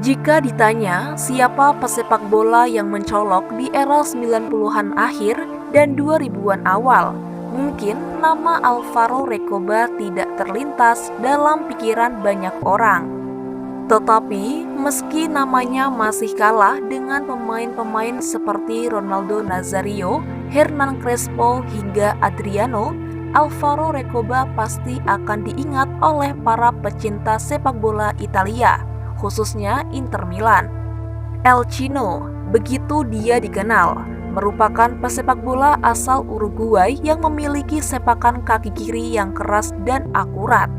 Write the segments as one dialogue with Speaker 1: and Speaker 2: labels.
Speaker 1: Jika ditanya siapa pesepak bola yang mencolok di era 90-an akhir dan 2000-an awal, mungkin nama Alvaro Recoba tidak terlintas dalam pikiran banyak orang. Tetapi, meski namanya masih kalah dengan pemain-pemain seperti Ronaldo Nazario, Hernan Crespo, hingga Adriano, Alvaro Recoba pasti akan diingat oleh para pecinta sepak bola Italia, khususnya Inter Milan. El Chino, begitu dia dikenal, merupakan pesepak bola asal Uruguay yang memiliki sepakan kaki kiri yang keras dan akurat.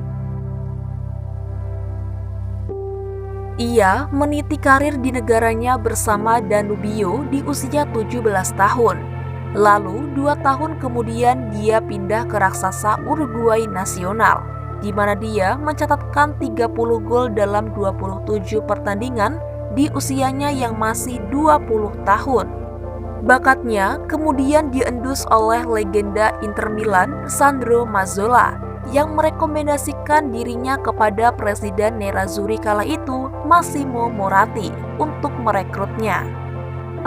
Speaker 1: Ia meniti karir di negaranya bersama Danubio di usia 17 tahun. Lalu 2 tahun kemudian dia pindah ke raksasa Uruguay Nasional, di mana dia mencatatkan 30 gol dalam 27 pertandingan di usianya yang masih 20 tahun. Bakatnya kemudian diendus oleh legenda Inter Milan, Sandro Mazzola, yang merekomendasikan dirinya kepada Presiden Nerazzurri kala itu, Massimo Moratti, untuk merekrutnya.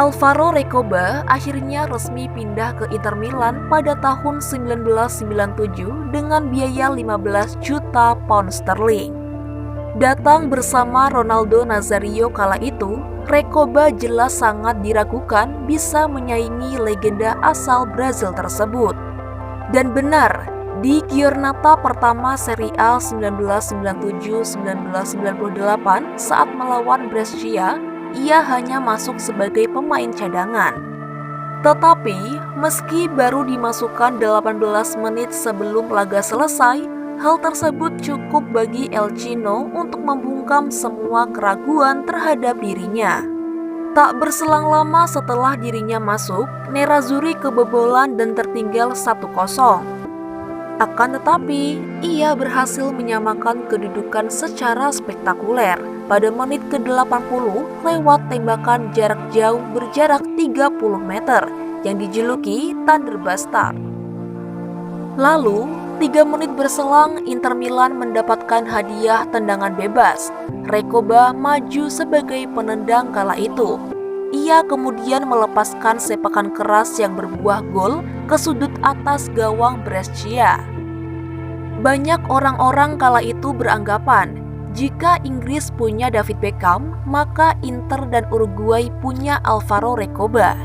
Speaker 1: Alvaro Recoba akhirnya resmi pindah ke Inter Milan pada tahun 1997 dengan biaya 15 juta pound sterling. Datang bersama Ronaldo Nazario kala itu, Recoba jelas sangat diragukan bisa menyaingi legenda asal Brazil tersebut. Dan benar, di giornata pertama Serie A 1997-1998 saat melawan Brescia, ia hanya masuk sebagai pemain cadangan. Tetapi, meski baru dimasukkan 18 menit sebelum laga selesai, hal tersebut cukup bagi El Chino untuk membungkam semua keraguan terhadap dirinya. Tak berselang lama setelah dirinya masuk, Nerazzurri kebobolan dan tertinggal 1-0. Akan tetapi, ia berhasil menyamakan kedudukan secara spektakuler pada menit ke-80 lewat tembakan jarak jauh berjarak 30 meter yang dijuluki Thunder Bastard. Lalu, 3 menit berselang, Inter Milan mendapatkan hadiah tendangan bebas. Recoba maju sebagai penendang kala itu. Ia kemudian melepaskan sepakan keras yang berbuah gol ke sudut atas gawang Brescia. Banyak orang-orang kala itu beranggapan, jika Inggris punya David Beckham, maka Inter dan Uruguay punya Alvaro Recoba.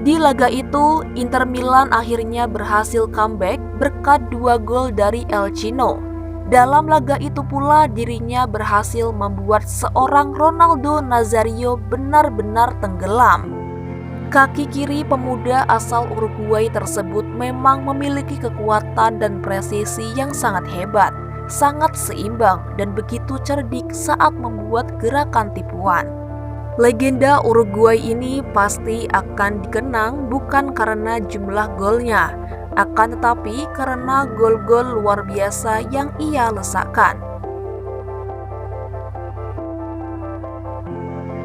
Speaker 1: Di laga itu, Inter Milan akhirnya berhasil comeback berkat 2 gol dari El Chino. Dalam laga itu pula dirinya berhasil membuat seorang Ronaldo Nazario benar-benar tenggelam. Kaki kiri pemuda asal Uruguay tersebut memang memiliki kekuatan dan presisi yang sangat hebat, sangat seimbang dan begitu cerdik saat membuat gerakan tipuan. Legenda Uruguay ini pasti akan dikenang bukan karena jumlah golnya, akan tetapi karena gol-gol luar biasa yang ia lesakkan.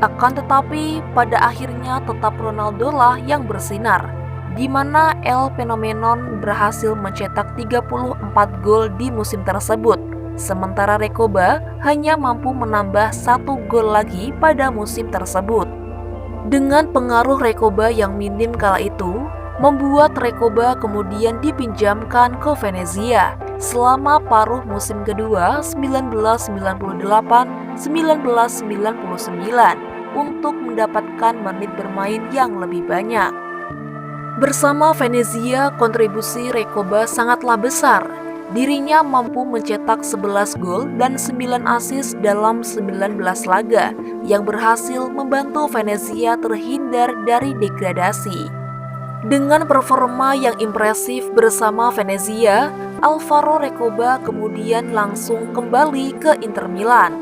Speaker 1: Akan tetapi pada akhirnya tetap Ronaldo lah yang bersinar, di mana El Phenomenon berhasil mencetak 34 gol di musim tersebut. Sementara Recoba hanya mampu menambah 1 gol lagi pada musim tersebut. Dengan pengaruh Recoba yang minim kala itu, membuat Recoba kemudian dipinjamkan ke Venezia selama paruh musim kedua 1998-1999 untuk mendapatkan menit bermain yang lebih banyak. Bersama Venezia, kontribusi Recoba sangatlah besar. Dirinya mampu mencetak 11 gol dan 9 assist dalam 19 laga yang berhasil membantu Venezia terhindar dari degradasi. Dengan performa yang impresif bersama Venezia, Alvaro Recoba kemudian langsung kembali ke Inter Milan.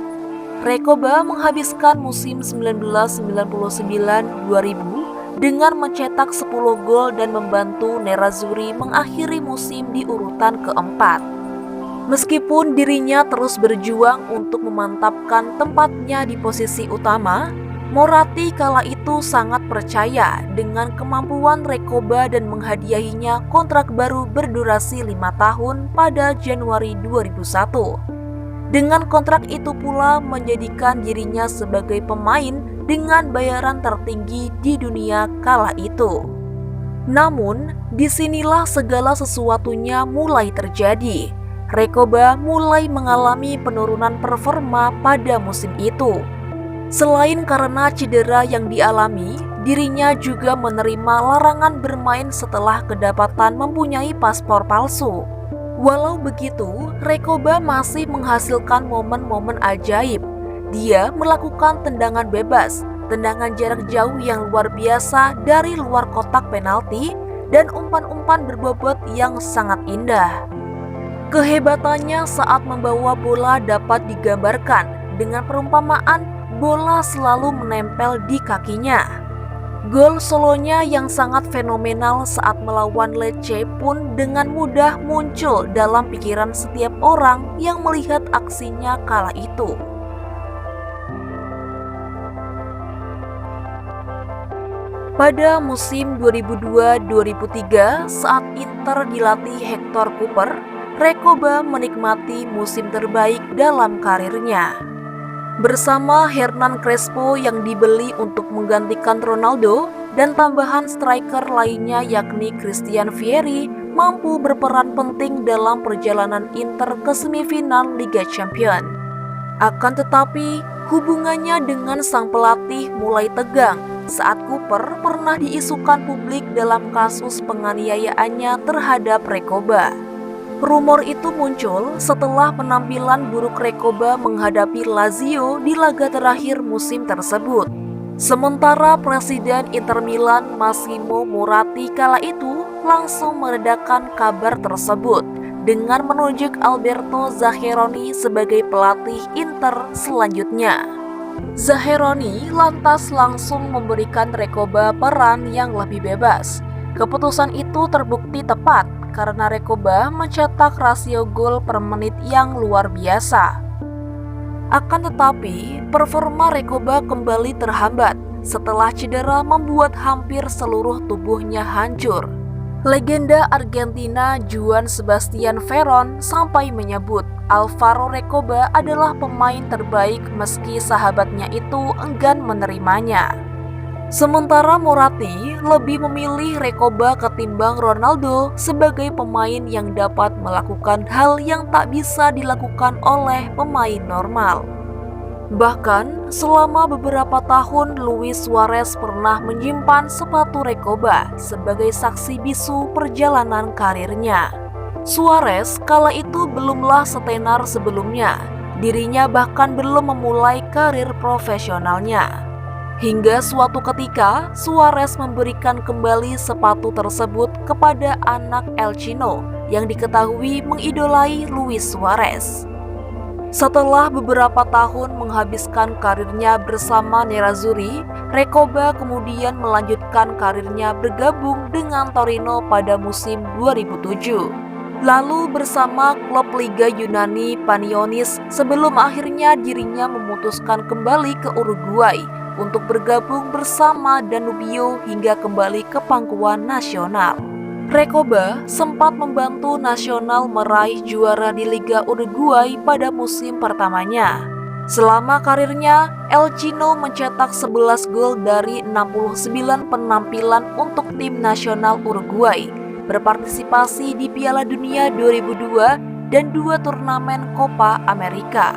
Speaker 1: Recoba menghabiskan musim 1999-2000 dengan mencetak 10 gol dan membantu Nerazzurri mengakhiri musim di urutan keempat. Meskipun dirinya terus berjuang untuk memantapkan tempatnya di posisi utama, Moratti kala itu sangat percaya dengan kemampuan Recoba dan menghadiahinya kontrak baru berdurasi 5 tahun pada Januari 2001. Dengan kontrak itu pula menjadikan dirinya sebagai pemain dengan bayaran tertinggi di dunia kala itu. Namun, disinilah segala sesuatunya mulai terjadi. Recoba mulai mengalami penurunan performa pada musim itu. Selain karena cedera yang dialami, dirinya juga menerima larangan bermain setelah kedapatan mempunyai paspor palsu. Walau begitu, Recoba masih menghasilkan momen-momen ajaib. Dia melakukan tendangan bebas, tendangan jarak jauh yang luar biasa dari luar kotak penalti, dan umpan-umpan berbobot yang sangat indah. Kehebatannya saat membawa bola dapat digambarkan dengan perumpamaan bola selalu menempel di kakinya. Gol solonya yang sangat fenomenal saat melawan Lecce pun dengan mudah muncul dalam pikiran setiap orang yang melihat aksinya kala itu. Pada musim 2002-2003 saat Inter dilatih Hector Cooper, Recoba menikmati musim terbaik dalam karirnya. Bersama Hernan Crespo yang dibeli untuk menggantikan Ronaldo dan tambahan striker lainnya yakni Christian Vieri mampu berperan penting dalam perjalanan Inter ke semifinal Liga Champions. Akan tetapi, hubungannya dengan sang pelatih mulai tegang saat Cooper pernah diisukan publik dalam kasus penganiayaannya terhadap Recoba. Rumor itu muncul setelah penampilan buruk Recoba menghadapi Lazio di laga terakhir musim tersebut. Sementara Presiden Inter Milan Massimo Moratti kala itu langsung meredakan kabar tersebut dengan menunjuk Alberto Zaccheroni sebagai pelatih Inter selanjutnya. Zaccheroni lantas langsung memberikan Recoba peran yang lebih bebas. Keputusan itu terbukti tepat karena Recoba mencetak rasio gol per menit yang luar biasa. Akan tetapi, performa Recoba kembali terhambat setelah cedera membuat hampir seluruh tubuhnya hancur. Legenda Argentina Juan Sebastian Veron sampai menyebut Alvaro Recoba adalah pemain terbaik meski sahabatnya itu enggan menerimanya. Sementara Moratti lebih memilih Recoba ketimbang Ronaldo sebagai pemain yang dapat melakukan hal yang tak bisa dilakukan oleh pemain normal. Bahkan, selama beberapa tahun Luis Suarez pernah menyimpan sepatu Recoba sebagai saksi bisu perjalanan karirnya. Suarez kala itu belumlah setenar sebelumnya, dirinya bahkan belum memulai karir profesionalnya. Hingga suatu ketika, Suarez memberikan kembali sepatu tersebut kepada anak El Chino yang diketahui mengidolai Luis Suarez. Setelah beberapa tahun menghabiskan karirnya bersama Nerazzurri, Recoba kemudian melanjutkan karirnya bergabung dengan Torino pada musim 2007. Lalu bersama klub Liga Yunani Panionis sebelum akhirnya dirinya memutuskan kembali ke Uruguay untuk bergabung bersama Danubio hingga kembali ke pangkuan nasional. Recoba sempat membantu Nacional meraih juara di Liga Uruguay pada musim pertamanya. Selama karirnya, El Chino mencetak 11 gol dari 69 penampilan untuk tim nasional Uruguay, berpartisipasi di Piala Dunia 2002 dan 2 turnamen Copa America.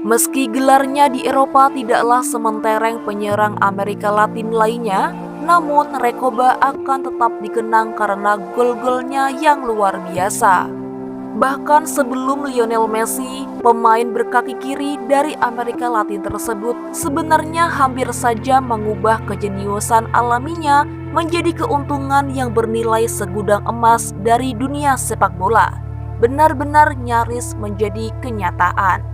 Speaker 1: Meski gelarnya di Eropa tidaklah sementereng penyerang Amerika Latin lainnya, namun Recoba akan tetap dikenang karena gol-golnya yang luar biasa. Bahkan sebelum Lionel Messi, pemain berkaki kiri dari Amerika Latin tersebut sebenarnya hampir saja mengubah kejeniusan alaminya menjadi keuntungan yang bernilai segudang emas dari dunia sepak bola. Benar-benar nyaris menjadi kenyataan.